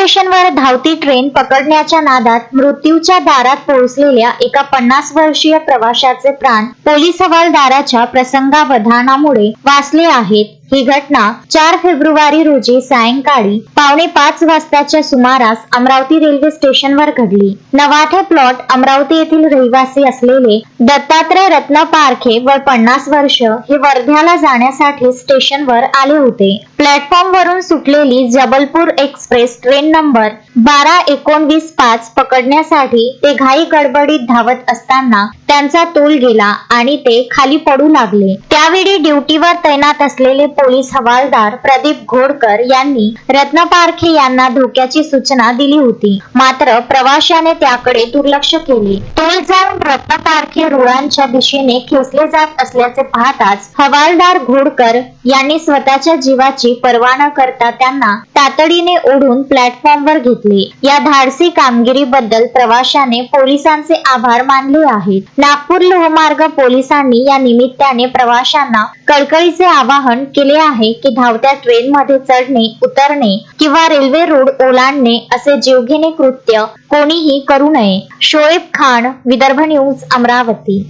स्टेशनवर धावती ट्रेन पकडण्याच्या नादात मृत्यूच्या दारात पोहोचलेल्या एका 50 वर्षीय प्रवाशाचे प्राण पोलीस हवालदाराच्या प्रसंगावधानामुळे वाचले आहेत। ही घटना 4 फेब्रुवारी रोजी सायंकाळी 4:45 वाजताच्या सुमारास अमरावती रेल्वे स्टेशनवर घडली। नवाठे प्लॉट अमरावती येथील रहिवासी असलेले दत्तात्रय रत्न पारखे व 50 वर्ष हे वर्ध्याला जाण्यासाठी स्टेशनवर आले होते। प्लॅटफॉर्म वरून सुटलेली जबलपूर एक्सप्रेस ट्रेन नंबर 12-19-5 पकडण्यासाठी ते घाई गडबडीत धावत असताना त्यांचा तोल गेला आणि ते खाली पडू लागले। त्यावेळी ड्युटीवर तैनात असलेले पोलीस हवालदार प्रदीप घोडकर यांनी रत्न पारखे यांना धोक्याची सूचना दिली होती, मात्र प्रवाशाने त्याकडे दुर्लक्ष केले। तोल जाऊन रत्न पारखे रुळांच्या दिशेने खेचले जात असल्याचे पाहताच हवालदार घोडकर यांनी स्वतःच्या जीवाची पर्वा न करता त्यांना तातडीने ओढून प्लॅटफॉर्मवर घेतले। या धाडसी कामगिरीबद्दल प्रवाशाने पोलिसांचे आभार मानले आहेत। नागपूर लोहमार्ग पोलिसांनी या निमित्ताने प्रवाशांना कळकळीचे आवाहन केले आहे की धावत्या ट्रेनमध्ये चढणे, उतरणे किंवा रेल्वे रोड ओलांडणे असे जीवघेणे कृत्य कोणीही करू नये। शोएब खान, विदर्भ न्यूज, अमरावती।